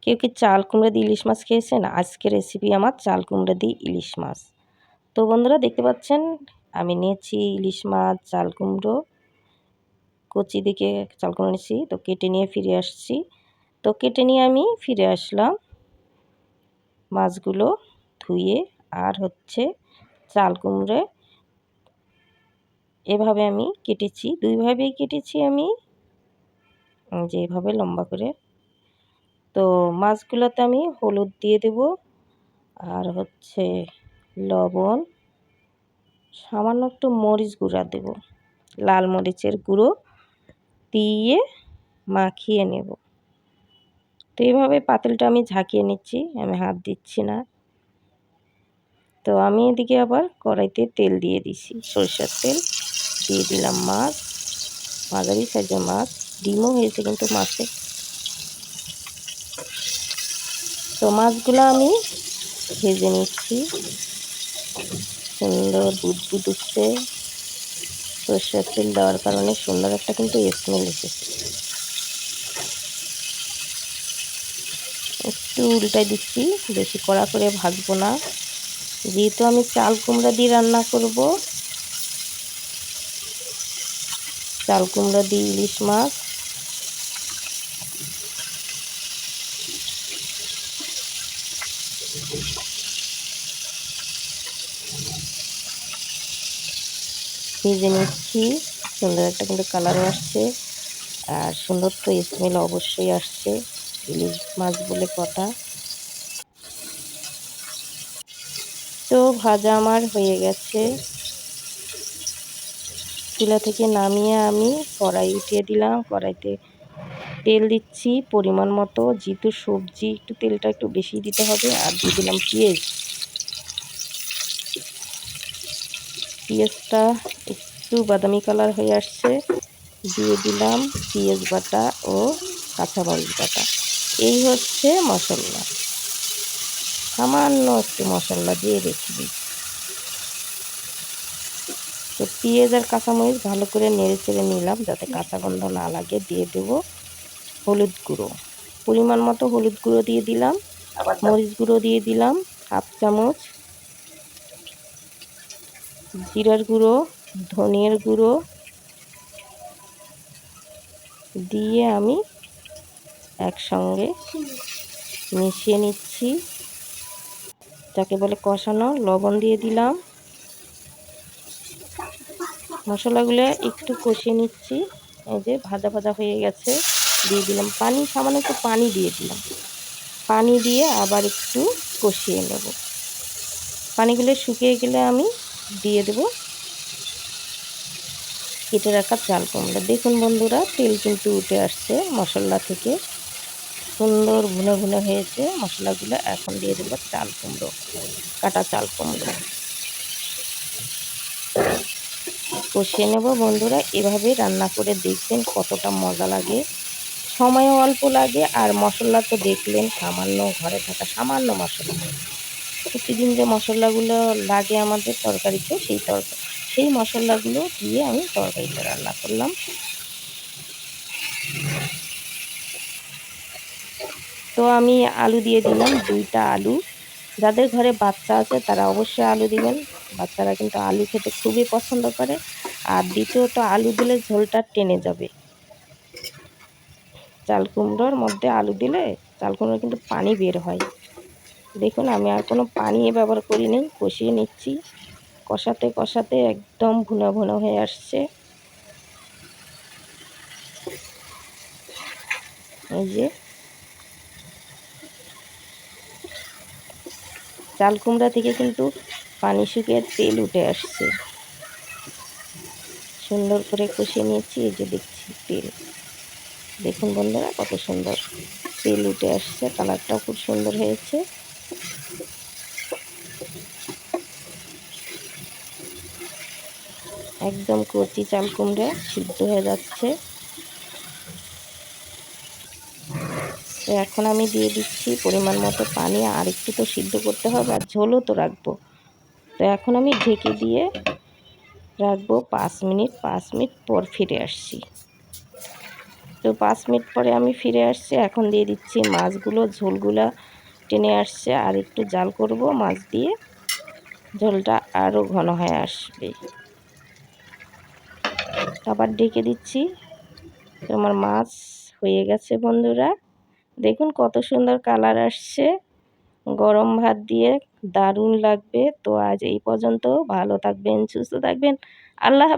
কেউ কি চাল কুমড়া দিয়ে ইলিশ মাছ খেয়েছেন? আজকের রেসিপি আমার চাল কুমড়া দিয়ে ইলিশ মাছ। তো বন্ধুরা দেখতে পাচ্ছেন আমি নিয়েছি ইলিশ মাছ, চাল কুমড়ো, কচি দিকে চাল কুমড়ো নিয়েছি। তো কেটে নিয়ে ফিরে আসছি। তো কেটে নিয়ে আমি ফিরে আসলাম মাছগুলো ধুয়ে। আর চাল কুমড়ো এভাবে আমি কেটেছি, দুইভাবেই কেটেছি আমি, যে এভাবে লম্বা করে। তো মাছগুলোতে আমি হলুদ দিয়ে দেব, আর লবণ, সামান্য একটু মরিচ গুঁড়া দেব, লাল মরিচের গুঁড়ো দিয়ে মাখিয়ে নেব। তো এইভাবে পাতিলটা আমি ঝাঁকিয়ে নিচ্ছি, আমি হাত দিচ্ছি না। তো আমি এদিকে আবার কড়াইতে তেল দিয়ে দিছি, সরিষার তেল দিয়ে দিলাম মাছ, মাঝারি সাইজের মাছ, ডিমও হয়েছে কিন্তু মাছে। তো মাছগুলো আমি ভেজে নিচ্ছি, সুন্দর বুদবুদ উঠছে। সরষের তেল দেওয়ার কারণে সুন্দর একটা কিন্তু স্মেল এসেছে। একটু উল্টাই দিচ্ছি, বেশি কড়া করে ভাজবো না, যেহেতু আমি চাল কুমড়া দিয়ে রান্না করব। চাল কুমড়া দিয়ে ইলিশ মাছ। ভেজে নিচ্ছি, সুন্দর একটা কিন্তু কালারও আসছে, আর সুন্দর তো স্মেল অবশ্যই আসছে, ইলিশ মাছ বলে কথা। তো ভাজা আমার হয়ে গেছে। চুলা থেকে নামিয়ে আমি কড়াই উঠিয়ে দিলাম, কড়াইতে তেল দিচ্ছি পরিমাণ মতো, যেহেতু সবজি একটু তেলটা একটু বেশি দিতে হবে। আর দিয়ে দিলাম পেঁয়াজ। পেঁয়াজটা একটু বাদামি কালার হয়ে আসছে, দিয়ে দিলাম পেঁয়াজ বাটা ও কাঁচামরিচ বাটা। এই মশলা, সামান্য একটু মশলা দিয়ে রেখে দিই। তো পেঁয়াজ আর কাঁচামরিচ ভালো করে নেড়ে চেড়ে নিলাম, যাতে কাঁচা গন্ধ না লাগে। দিয়ে দেব হলুদ গুঁড়ো, পরিমাণ মতো হলুদ গুঁড়ো দিয়ে দিলাম, মরিচ গুঁড়ো দিয়ে দিলাম হাফ চামচ, জিরার গুঁড়ো, ধনিয়ার গুঁড়ো দিয়ে আমি একসঙ্গে মিশিয়ে নিচ্ছি, যাকে বলে কষানো। লবণ দিয়ে দিলাম, মশলাগুলো একটু কষিয়ে নিচ্ছি। এই যে ভাজা ভাজা হয়ে গেছে, দিয়ে দিলাম পানি, সামান্য একটু পানি দিয়ে দিলাম। পানি দিয়ে আবার একটু কষিয়ে নেব। পানিগুলো শুকিয়ে গেলে আমি দিয়ে দেব কেটে রাখা চাল কুমড়া। দেখুন বন্ধুরা, তেল কিন্তু উঠে আসছে মশলা থেকে, সুন্দর ভুনে ভুনে হয়েছে মশলাগুলো। এখন দিয়ে দেবো চাল কুমড়ো, কাটা চাল কুমড়ো কষিয়ে নেব। বন্ধুরা এভাবে রান্না করে দেখবেন কতটা মজা লাগে, সময়ও অল্প লাগে। আর মশলা তো দেখলেন সামান্য, ঘরে থাকা সামান্য মশলা, প্রতিদিন যে মশলাগুলো লাগে আমাদের তরকারিতে, সেই মশলাগুলো দিয়ে আমি তরকারিটা রান্না করলাম। তো আমি আলু দিয়ে দিলাম, 2টা আলু। যাদের ঘরে বাচ্চা আছে তারা অবশ্যই আলু দিবেন, বাচ্চারা কিন্তু আলু খেতে খুবই পছন্দ করে। আর দ্বিতীয়ত আলু দিলে ঝোলটা টেনে যাবে। চাল কুমড়োর মধ্যে আলু দিলে চাল কুমড়োর কিন্তু পানি বের হয়। দেখুন আমি আর কোনো পানি ব্যবহার করিনি, কষিয়ে নিচ্ছি। কষাতে কষাতে একদম ভুনা ভুনা হয়ে আসছে। এই যে চাল কুমড়া থেকে কিন্তু পানি শুকিয়ে তেল উঠে আসছে, সুন্দর করে কষিয়ে নিয়েছি। এই যে দেখছি তেল, দেখুন বন্ধুরা কত সুন্দর তেল উঠে আসছে, কালারটাও খুব সুন্দর হয়েছে। একদম কচি চাল কুমড়া সিদ্ধ হয়ে যাচ্ছে। তো এখন আমি দিয়ে দিচ্ছি পরিমাণ মতো পানি, আর একটু তো সিদ্ধ করতে হবে, আর ঝোলও তো রাখবো। তো এখন আমি ঢেকে দিয়ে রাখবো 5 মিনিট। 5 মিনিট পর ফিরে আসছি। তো 5 মিনিট পরে আমি ফিরে আসছি। এখন দিয়ে দিচ্ছি মাছগুলো, ঝোলগুলা টেনে আসছে। আর একটু জাল করব মাছ দিয়ে, ঝোলটা আরও ঘন হয়ে আসবে। আবার ঢেকে দিচ্ছি। তো আমার মাছ হয়ে গেছে বন্ধুরা। দেখুন কত সুন্দর কালার আসছে। গরম ভাত দিয়ে দারুণ লাগবে। তো আজ এই পর্যন্ত। ভালো থাকবেন, সুস্থ থাকবেন। আল্লাহ হাফেজ।